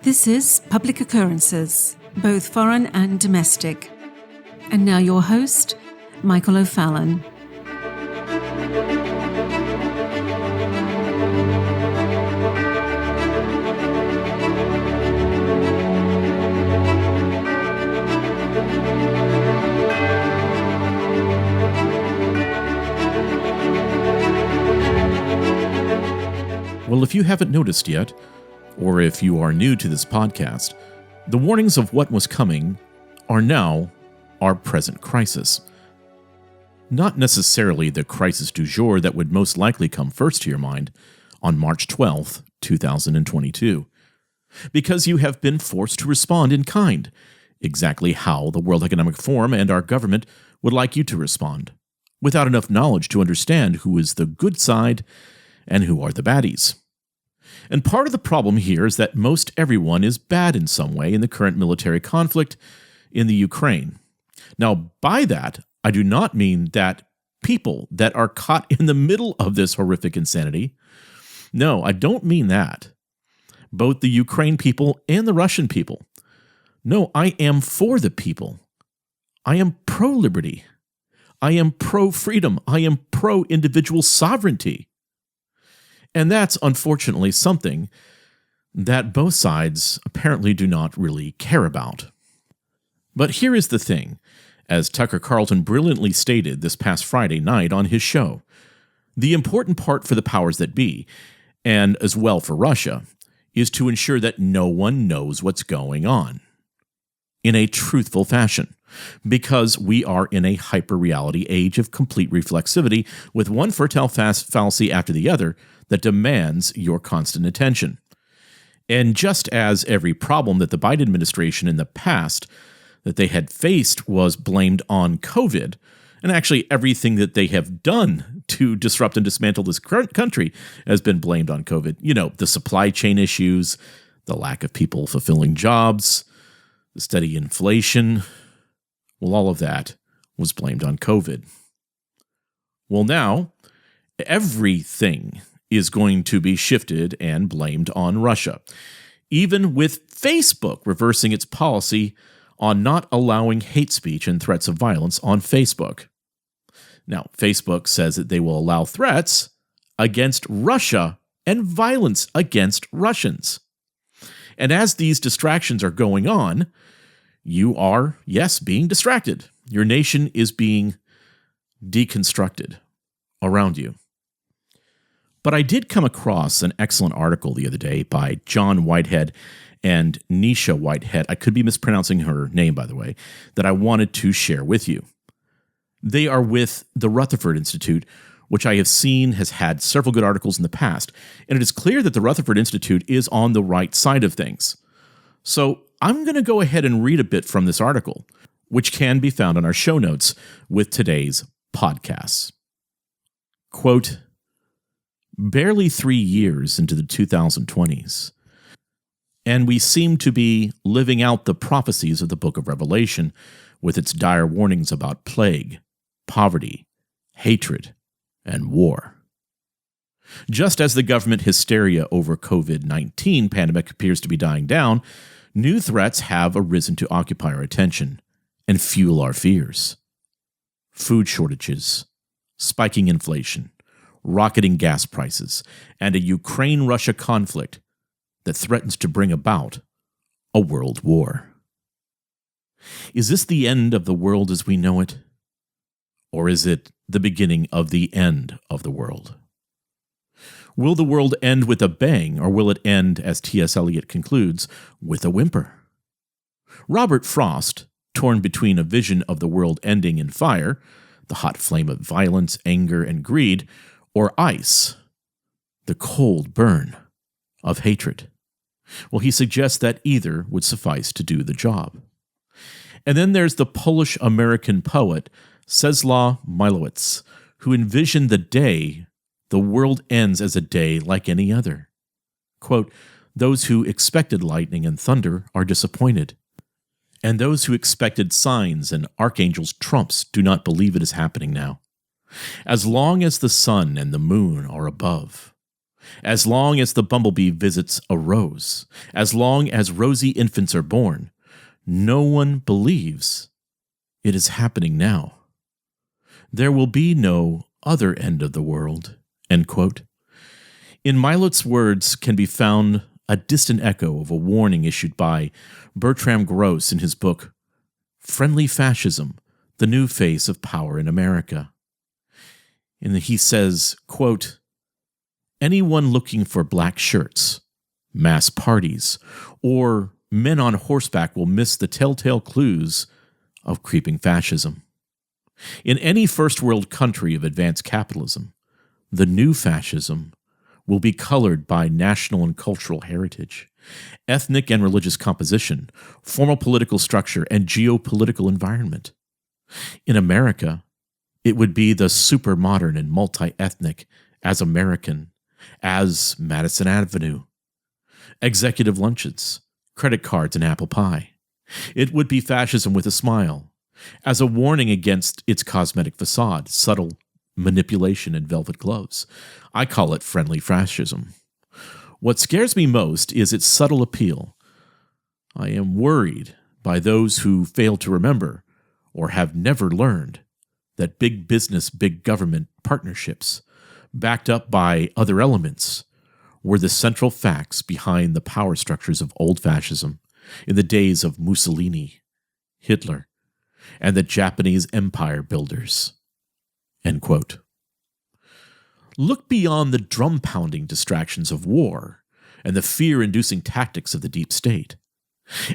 This is Public Occurrences, both foreign and domestic. And now your host, Michael O'Fallon. Well, if you haven't noticed yet, or if you are new to this podcast, the warnings of what was coming are now our present crisis. Not necessarily the crisis du jour that would most likely come first to your mind on March 12th, 2022, because you have been forced to respond in kind, exactly how the World Economic Forum and our government would like you to respond, without enough knowledge to understand who is the good side and who are the baddies. And part of the problem here is that most everyone is bad in some way in the current military conflict in the Ukraine. Now, by that, I do not mean that people that are caught in the middle of this horrific insanity. No, I don't mean that. Both the Ukraine people and the Russian people. No, I am for the people. I am pro-liberty. I am pro-freedom. I am pro-individual sovereignty. And that's unfortunately something that both sides apparently do not really care about. But here is the thing, as Tucker Carlson brilliantly stated this past Friday night on his show, the important part for the powers that be, and as well for Russia, is to ensure that no one knows what's going on in a truthful fashion, because we are in a hyper-reality age of complete reflexivity with one fertile fallacy after the other that demands your constant attention. And just as every problem that the Biden administration in the past that they had faced was blamed on COVID, and actually everything that they have done to disrupt and dismantle this current country has been blamed on COVID. You know, the supply chain issues, the lack of people fulfilling jobs, the steady inflation. Well, all of that was blamed on COVID. Well, now, everything is going to be shifted and blamed on Russia, even with Facebook reversing its policy on not allowing hate speech and threats of violence on Facebook. Now, Facebook says that they will allow threats against Russia and violence against Russians. And as these distractions are going on, you are, yes, being distracted. Your nation is being deconstructed around you. But I did come across an excellent article the other day by John Whitehead and Nisha Whitehead. I could be mispronouncing her name, by the way, that I wanted to share with you. They are with the Rutherford Institute, which I have seen has had several good articles in the past, and it is clear that the Rutherford Institute is on the right side of things. So I'm going to go ahead and read a bit from this article, which can be found on our show notes with today's podcasts. Quote, barely 3 years into the 2020s, and we seem to be living out the prophecies of the book of Revelation with its dire warnings about plague, poverty, hatred, and war. Just as the government hysteria over COVID-19 pandemic appears to be dying down, new threats have arisen to occupy our attention and fuel our fears. Food shortages, spiking inflation, rocketing gas prices, and a Ukraine-Russia conflict that threatens to bring about a world war. Is this the end of the world as we know it? Or is it the beginning of the end of the world? Will the world end with a bang, or will it end, as T.S. Eliot concludes, with a whimper? Robert Frost, torn between a vision of the world ending in fire, the hot flame of violence, anger, and greed, or ice, the cold burn of hatred. Well, he suggests that either would suffice to do the job. And then there's the Polish-American poet Czesław Miłowicz, who envisioned the day the world ends as a day like any other. Quote, those who expected lightning and thunder are disappointed, and those who expected signs and archangels' trumps do not believe it is happening now. As long as the sun and the moon are above, As long as the bumblebee visits a rose, as long as rosy infants are born, no one believes it is happening now. There will be no other end of the world, end quote. In Milo's words can be found a distant echo of a warning issued by Bertram Gross in his book, Friendly Fascism, The New Face of Power in America. And he says, quote, anyone looking for black shirts, mass parties, or men on horseback will miss the telltale clues of creeping fascism. In any first world country of advanced capitalism, the new fascism will be colored by national and cultural heritage, ethnic and religious composition, formal political structure, and geopolitical environment. In America, it would be the super-modern and multi-ethnic as American, as Madison Avenue, executive lunches, credit cards, and apple pie. It would be fascism with a smile, as a warning against its cosmetic facade, subtle manipulation, and velvet gloves. I call it friendly fascism. What scares me most is its subtle appeal. I am worried by those who fail to remember or have never learned that big business, big government partnerships, backed up by other elements, were the central facts behind the power structures of old fascism in the days of Mussolini, Hitler, and the Japanese empire builders. End quote. Look beyond the drum-pounding distractions of war and the fear-inducing tactics of the deep state,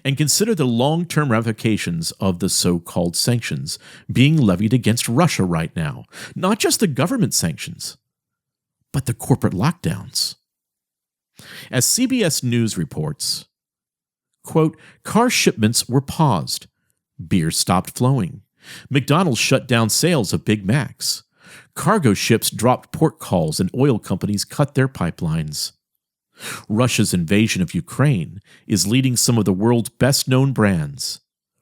and consider the long-term ramifications of the so-called sanctions being levied against Russia right now. Not just the government sanctions, but the corporate lockdowns. As CBS News reports, quote, car shipments were paused, beer stopped flowing, McDonald's shut down sales of Big Macs, cargo ships dropped port calls, and oil companies cut their pipelines. Russia's invasion of Ukraine is leading some of the world's best-known brands,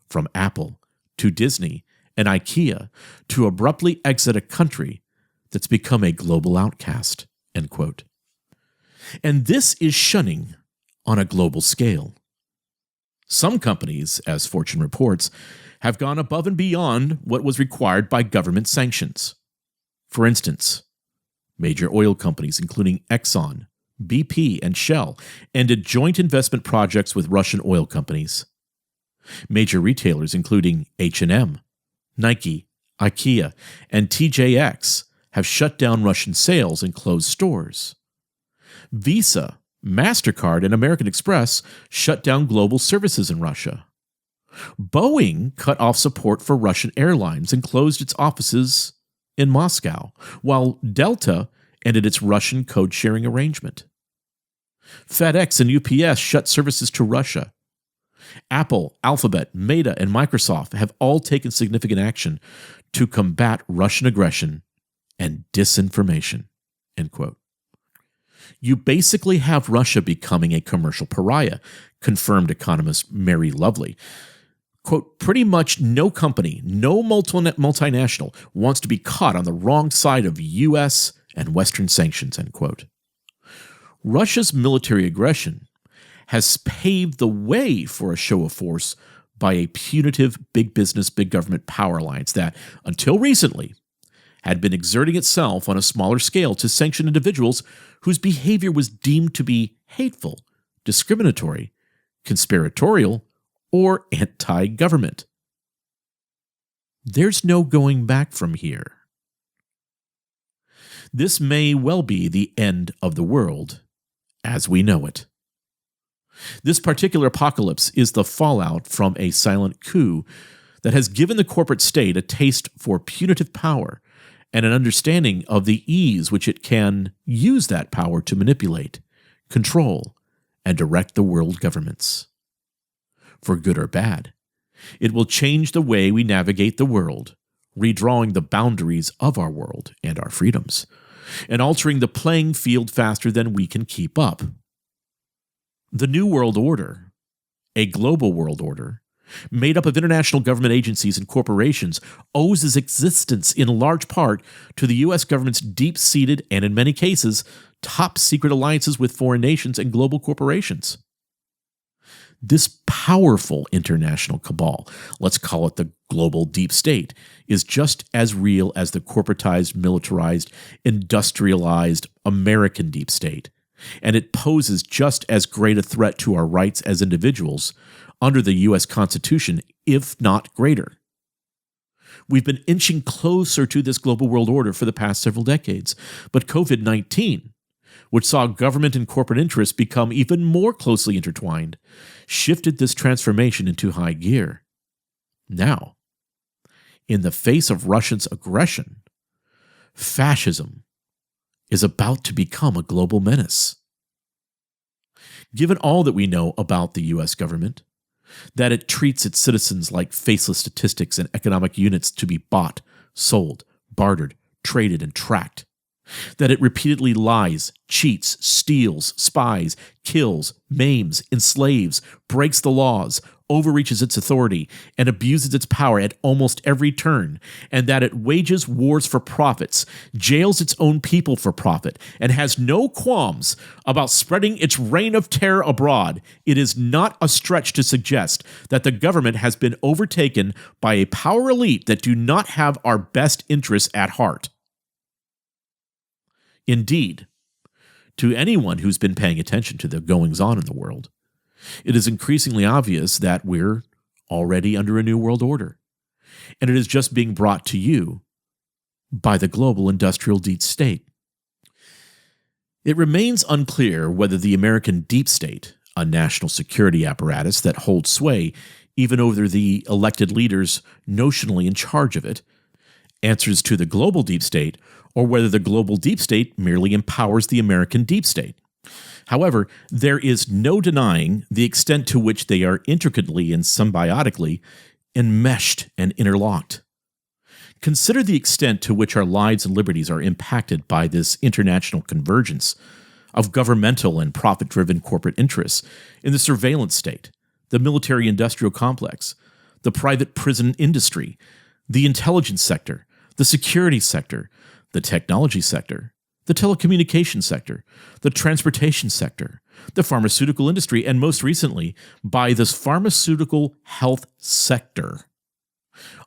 from Apple to Disney and IKEA, to abruptly exit a country that's become a global outcast, end quote. And this is shunning on a global scale. Some companies, as Fortune reports, have gone above and beyond what was required by government sanctions. For instance, major oil companies, including Exxon, BP, and Shell, ended joint investment projects with Russian oil companies. Major retailers, including H&M, Nike, IKEA, and TJX, have shut down Russian sales and closed stores. Visa, MasterCard, and American Express shut down global services in Russia. Boeing cut off support for Russian airlines and closed its offices in Moscow, while Delta ended its Russian code-sharing arrangement. FedEx and UPS shut services to Russia. Apple, Alphabet, Meta, and Microsoft have all taken significant action to combat Russian aggression and disinformation, end quote. You basically have Russia becoming a commercial pariah, confirmed economist Mary Lovely. Quote, pretty much no company, no multinational wants to be caught on the wrong side of U.S. and Western sanctions, end quote. Russia's military aggression has paved the way for a show of force by a punitive big business, big government power alliance that, until recently, had been exerting itself on a smaller scale to sanction individuals whose behavior was deemed to be hateful, discriminatory, conspiratorial, or anti-government. There's no going back from here. This may well be the end of the world as we know it. This particular apocalypse is the fallout from a silent coup that has given the corporate state a taste for punitive power and an understanding of the ease which it can use that power to manipulate, control, and direct the world governments. For good or bad, it will change the way we navigate the world, redrawing the boundaries of our world and our freedoms, and altering the playing field faster than we can keep up. The New World Order, a global world order, made up of international government agencies and corporations, owes its existence in large part to the U.S. government's deep-seated and, in many cases, top-secret alliances with foreign nations and global corporations. This powerful international cabal, let's call it the global deep state, is just as real as the corporatized, militarized, industrialized American deep state, and it poses just as great a threat to our rights as individuals under the U.S. Constitution, if not greater. We've been inching closer to this global world order for the past several decades, but COVID-19, which saw government and corporate interests become even more closely intertwined, shifted this transformation into high gear. Now, in the face of Russia's aggression, fascism is about to become a global menace. Given all that we know about the U.S. government, that it treats its citizens like faceless statistics and economic units to be bought, sold, bartered, traded, and tracked, that it repeatedly lies, cheats, steals, spies, kills, maims, enslaves, breaks the laws, overreaches its authority, and abuses its power at almost every turn, and that it wages wars for profits, jails its own people for profit, and has no qualms about spreading its reign of terror abroad, it is not a stretch to suggest that the government has been overtaken by a power elite that do not have our best interests at heart. Indeed, to anyone who's been paying attention to the goings-on in the world, it is increasingly obvious that we're already under a new world order, and it is just being brought to you by the global industrial deep state. It remains unclear whether the American deep state, a national security apparatus that holds sway even over the elected leaders notionally in charge of it, answers to the global deep state, or whether the global deep state merely empowers the American deep state. However, there is no denying the extent to which they are intricately and symbiotically enmeshed and interlocked. Consider the extent to which our lives and liberties are impacted by this international convergence of governmental and profit-driven corporate interests in the surveillance state, the military-industrial complex, the private prison industry, the intelligence sector, the security sector, the technology sector, the telecommunications sector, the transportation sector, the pharmaceutical industry, and most recently, by this pharmaceutical health sector.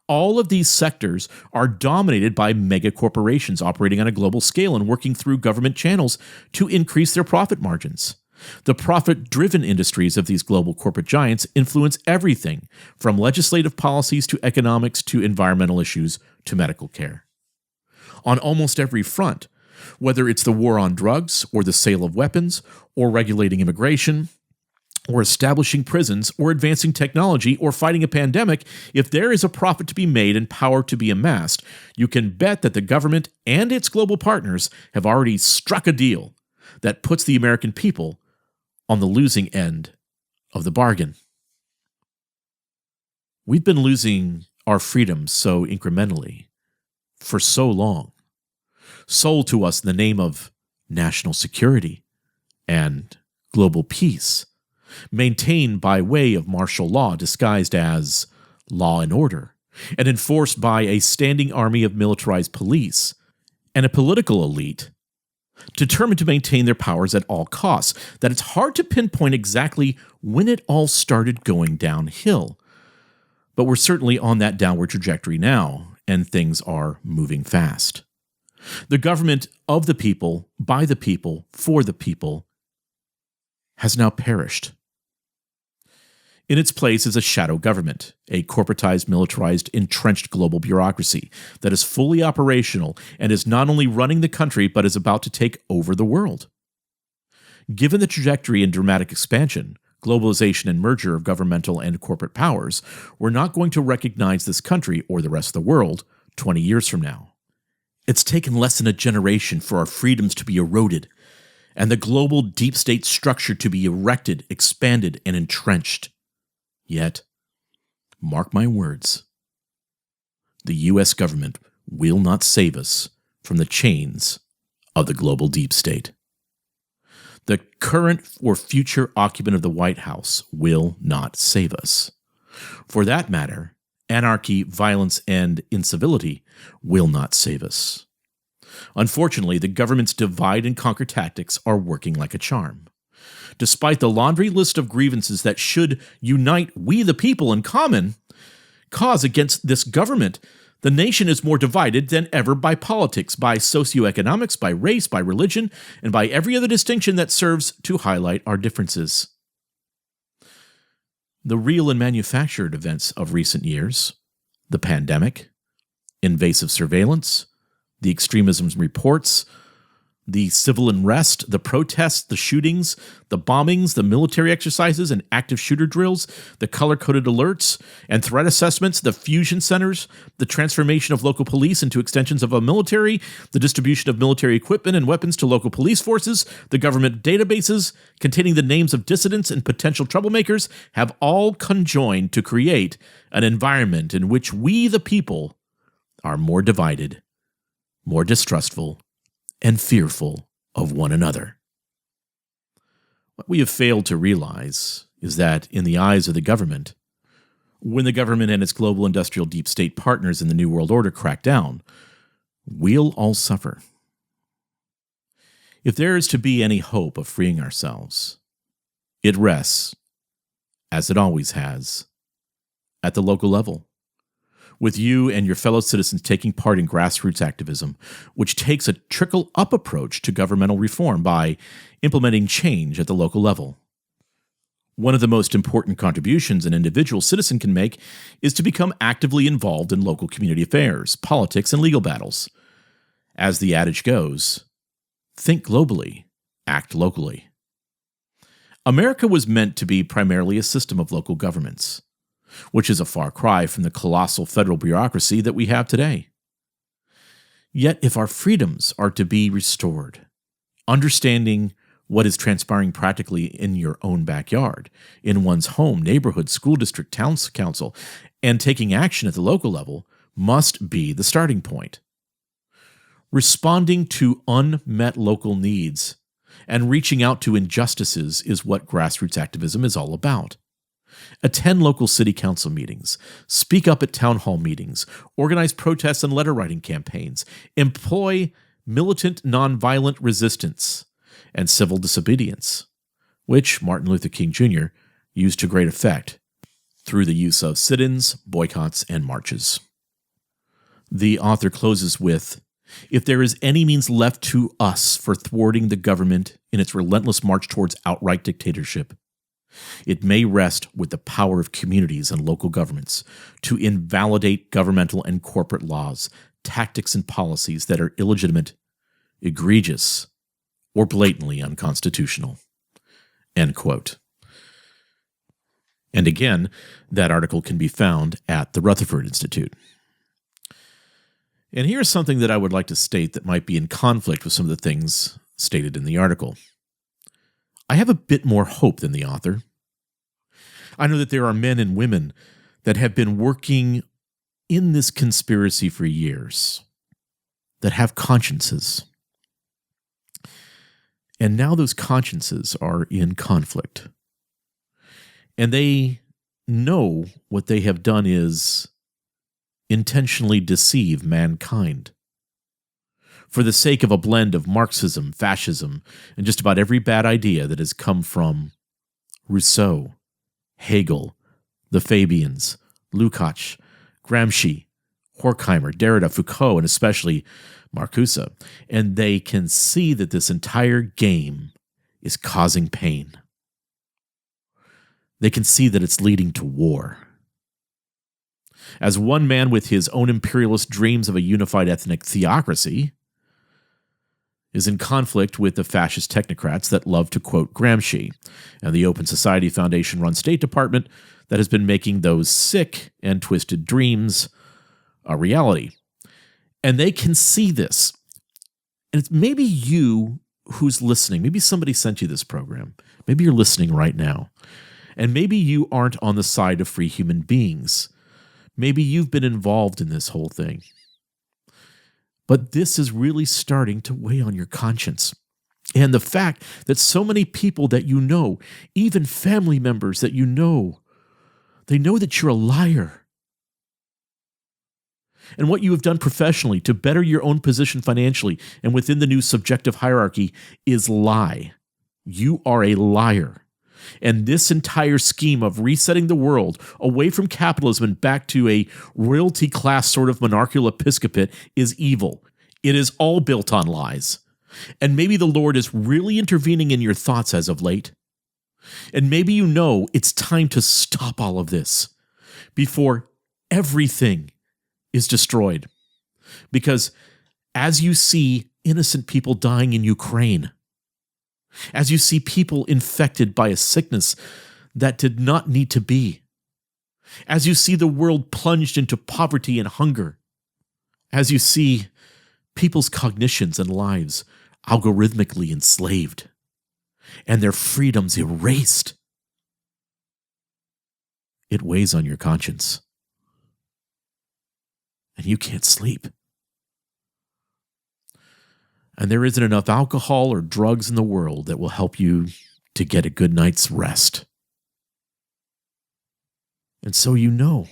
All of these sectors are dominated by mega corporations operating on a global scale and working through government channels to increase their profit margins. The profit-driven industries of these global corporate giants influence everything from legislative policies to economics to environmental issues to medical care. On almost every front, whether it's the war on drugs or the sale of weapons or regulating immigration or establishing prisons or advancing technology or fighting a pandemic, if there is a profit to be made and power to be amassed, you can bet that the government and its global partners have already struck a deal that puts the American people on the losing end of the bargain. We've been losing our freedoms so incrementally for so long, sold to us in the name of national security and global peace, maintained by way of martial law disguised as law and order, and enforced by a standing army of militarized police and a political elite determined to maintain their powers at all costs, that it's hard to pinpoint exactly when it all started going downhill. But we're certainly on that downward trajectory now, and things are moving fast. The government of the people, by the people, for the people, has now perished. In its place is a shadow government, a corporatized, militarized, entrenched global bureaucracy that is fully operational and is not only running the country but is about to take over the world. Given the trajectory and dramatic expansion, globalization and merger of governmental and corporate powers, we're not going to recognize this country or the rest of the world 20 years from now. It's taken less than a generation for our freedoms to be eroded and the global deep state structure to be erected, expanded, and entrenched. Yet, mark my words, the U.S. government will not save us from the chains of the global deep state. The current or future occupant of the White House will not save us. For that matter, anarchy, violence, and incivility will not save us. Unfortunately, the government's divide and conquer tactics are working like a charm. Despite the laundry list of grievances that should unite we the people in common cause against this government, the nation is more divided than ever by politics, by socioeconomics, by race, by religion, and by every other distinction that serves to highlight our differences. The real and manufactured events of recent years, the pandemic, invasive surveillance, the extremism reports, the civil unrest, the protests, the shootings, the bombings, the military exercises and active shooter drills, the color-coded alerts and threat assessments, the fusion centers, the transformation of local police into extensions of a military, the distribution of military equipment and weapons to local police forces, the government databases containing the names of dissidents and potential troublemakers have all conjoined to create an environment in which we, the people, are more divided, more distrustful, and fearful of one another. What we have failed to realize is that, in the eyes of the government, when the government and its global industrial deep state partners in the New World Order crack down, we'll all suffer. If there is to be any hope of freeing ourselves, it rests, as it always has, at the local level, with you and your fellow citizens taking part in grassroots activism, which takes a trickle-up approach to governmental reform by implementing change at the local level. One of the most important contributions an individual citizen can make is to become actively involved in local community affairs, politics, and legal battles. As the adage goes, think globally, act locally. America was meant to be primarily a system of local governments, which is a far cry from the colossal federal bureaucracy that we have today. Yet, if our freedoms are to be restored, understanding what is transpiring practically in your own backyard, in one's home, neighborhood, school district, town council, and taking action at the local level must be the starting point. Responding to unmet local needs and reaching out to injustices is what grassroots activism is all about. Attend local city council meetings, speak up at town hall meetings, organize protests and letter writing campaigns, employ militant nonviolent resistance and civil disobedience, which Martin Luther King Jr. used to great effect through the use of sit-ins, boycotts, and marches. The author closes with, "If there is any means left to us for thwarting the government in its relentless march towards outright dictatorship, it may rest with the power of communities and local governments to invalidate governmental and corporate laws, tactics, and policies that are illegitimate, egregious, or blatantly unconstitutional." End quote. And again, that article can be found at the Rutherford Institute. And here's something that I would like to state that might be in conflict with some of the things stated in the article. I have a bit more hope than the author. I know that there are men and women that have been working in this conspiracy for years, that have consciences. And now those consciences are in conflict. And they know what they have done is intentionally deceive mankind for the sake of a blend of Marxism, fascism, and just about every bad idea that has come from Rousseau, Hegel, the Fabians, Lukács, Gramsci, Horkheimer, Derrida, Foucault, and especially Marcuse. And they can see that this entire game is causing pain. They can see that it's leading to war. As one man with his own imperialist dreams of a unified ethnic theocracy is in conflict with the fascist technocrats that love to quote Gramsci and the Open Society Foundation-run State Department that has been making those sick and twisted dreams a reality. And they can see this. And it's maybe you who's listening. Maybe somebody sent you this program. Maybe you're listening right now. And maybe you aren't on the side of free human beings. Maybe you've been involved in this whole thing. But this is really starting to weigh on your conscience. And the fact that so many people that you know, even family members that you know, They know that you're a liar. And what you have done professionally to better your own position financially and within the new subjective hierarchy is lie. You are a liar. And this entire scheme of resetting the world away from capitalism and back to a royalty class sort of monarchical episcopate is evil. It is all built on lies. And maybe the Lord is really intervening in your thoughts as of late. And maybe you know it's time to stop all of this before everything is destroyed. Because as you see innocent people dying in Ukraine, as you see people infected by a sickness that did not need to be, as you see the world plunged into poverty and hunger, as you see people's cognitions and lives algorithmically enslaved, and their freedoms erased, it weighs on your conscience. And you can't sleep. And there isn't enough alcohol or drugs in the world that will help you to get a good night's rest. And so you know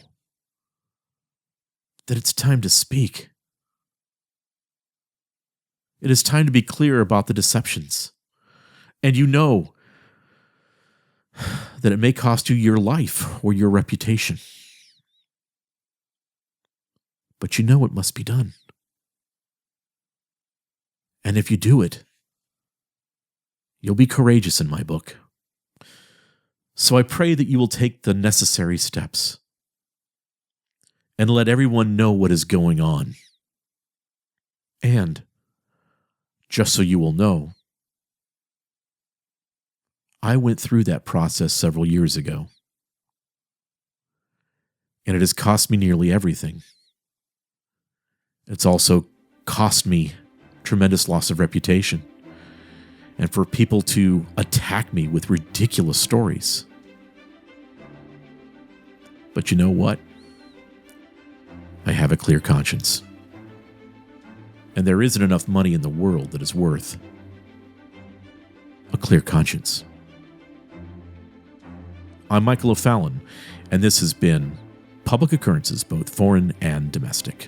that it's time to speak. It is time to be clear about the deceptions. And you know that it may cost you your life or your reputation. But you know it must be done. And if you do it, you'll be courageous in my book. So I pray that you will take the necessary steps and let everyone know what is going on. And, just so you will know, I went through that process several years ago. And it has cost me nearly everything. It's also cost me tremendous loss of reputation. And for people to attack me with ridiculous stories. But you know what? I have a clear conscience. And there isn't enough money in the world that is worth a clear conscience. I'm Michael O'Fallon, and this has been Public Occurrences, both foreign and domestic.